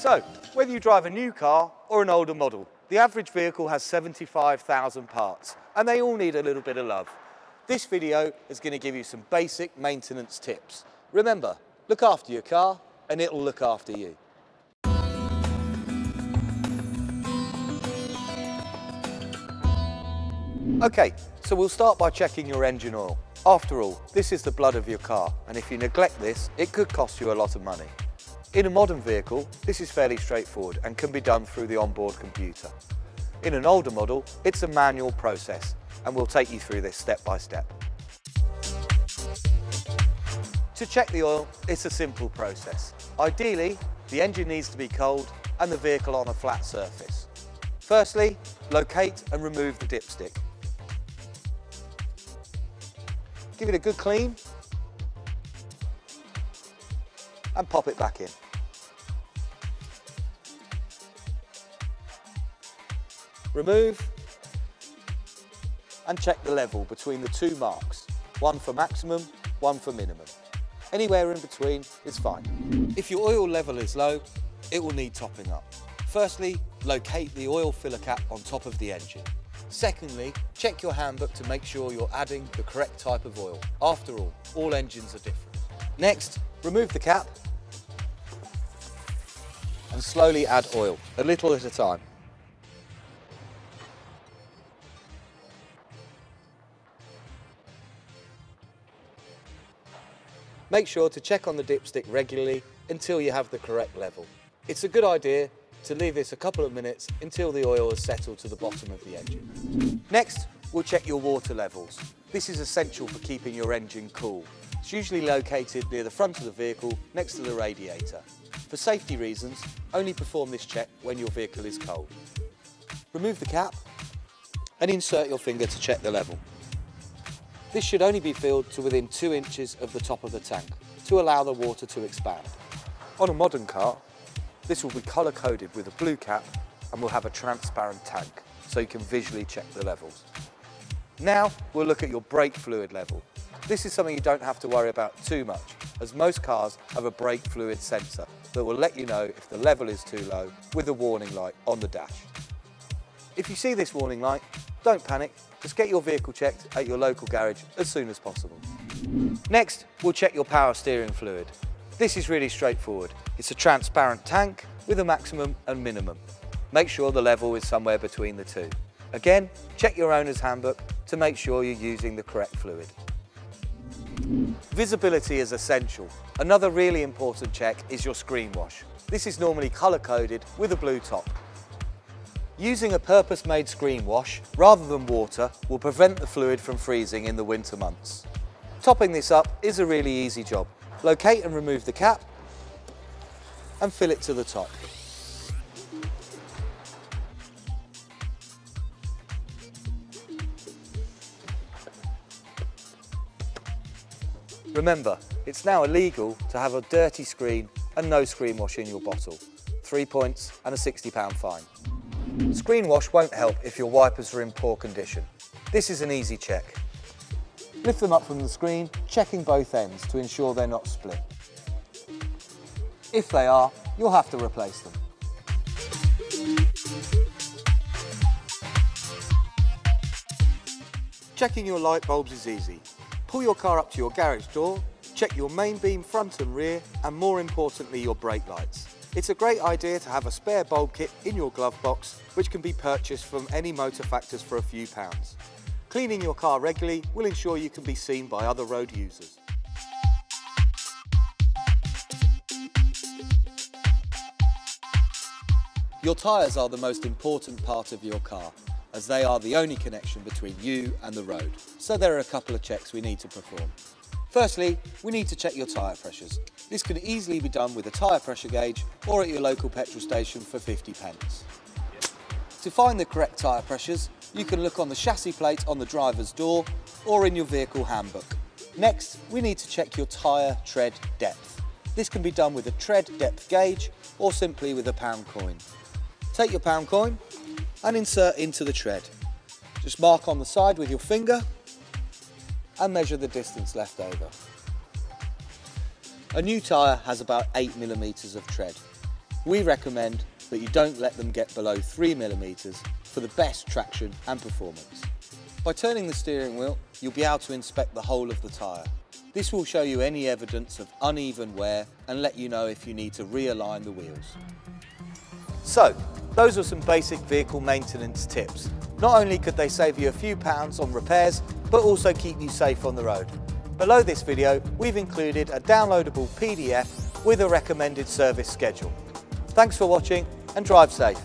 So, whether you drive a new car or an older model, the average vehicle has 75,000 parts, and they all need a little bit of love. This video is going to give you some basic maintenance tips. Remember, look after your car and it'll look after you. Okay, so we'll start by checking your engine oil. After all, this is the blood of your car, and if you neglect this, it could cost you a lot of money. In a modern vehicle, this is fairly straightforward and can be done through the onboard computer. In an older model, it's a manual process, and we'll take you through this step by step. To check the oil, it's a simple process. Ideally, the engine needs to be cold and the vehicle on a flat surface. Firstly, locate and remove the dipstick. Give it a good clean and pop it back in. Remove and check the level between the two marks, one for maximum, one for minimum. Anywhere in between is fine. If your oil level is low, it will need topping up. Firstly, locate the oil filler cap on top of the engine. Secondly, check your handbook to make sure you're adding the correct type of oil. After all engines are different. Next, remove the cap and slowly add oil, a little at a time. Make sure to check on the dipstick regularly until you have the correct level. It's a good idea to leave this a couple of minutes until the oil has settled to the bottom of the engine. Next, we'll check your water levels. This is essential for keeping your engine cool. It's usually located near the front of the vehicle next to the radiator. For safety reasons, only perform this check when your vehicle is cold. Remove the cap and insert your finger to check the level. This should only be filled to within 2 inches of the top of the tank to allow the water to expand. On a modern car, this will be colour-coded with a blue cap and will have a transparent tank so you can visually check the levels. Now we'll look at your brake fluid level. This is something you don't have to worry about too much, as most cars have a brake fluid sensor that will let you know if the level is too low with a warning light on the dash. If you see this warning light, don't panic, just get your vehicle checked at your local garage as soon as possible. Next, we'll check your power steering fluid. This is really straightforward. It's a transparent tank with a maximum and minimum. Make sure the level is somewhere between the two. Again, check your owner's handbook to make sure you're using the correct fluid. Visibility is essential. Another really important check is your screen wash. This is normally colour-coded with a blue top. Using a purpose-made screen wash rather than water will prevent the fluid from freezing in the winter months. Topping this up is a really easy job. Locate and remove the cap and fill it to the top. Remember, it's now illegal to have a dirty screen and no screen wash in your bottle. 3 points and a £60 fine. Screen wash won't help if your wipers are in poor condition. This is an easy check. Lift them up from the screen, checking both ends to ensure they're not split. If they are, you'll have to replace them. Checking your light bulbs is easy. Pull your car up to your garage door, check your main beam front and rear, and more importantly your brake lights. It's a great idea to have a spare bulb kit in your glove box, which can be purchased from any motor factors for a few pounds. Cleaning your car regularly will ensure you can be seen by other road users. Your tyres are the most important part of your car, as they are the only connection between you and the road. So there are a couple of checks we need to perform. Firstly, we need to check your tyre pressures. This can easily be done with a tyre pressure gauge or at your local petrol station for 50p. To find the correct tyre pressures, you can look on the chassis plate on the driver's door or in your vehicle handbook. Next, we need to check your tyre tread depth. This can be done with a tread depth gauge or simply with a pound coin. Take your pound coin and insert into the tread. Just mark on the side with your finger and measure the distance left over. A new tyre has about 8mm of tread. We recommend that you don't let them get below 3mm for the best traction and performance. By turning the steering wheel, you'll be able to inspect the whole of the tyre. This will show you any evidence of uneven wear and let you know if you need to realign the wheels. So, those are some basic vehicle maintenance tips. Not only could they save you a few pounds on repairs, but also keep you safe on the road. Below this video, we've included a downloadable PDF with a recommended service schedule. Thanks for watching and drive safe.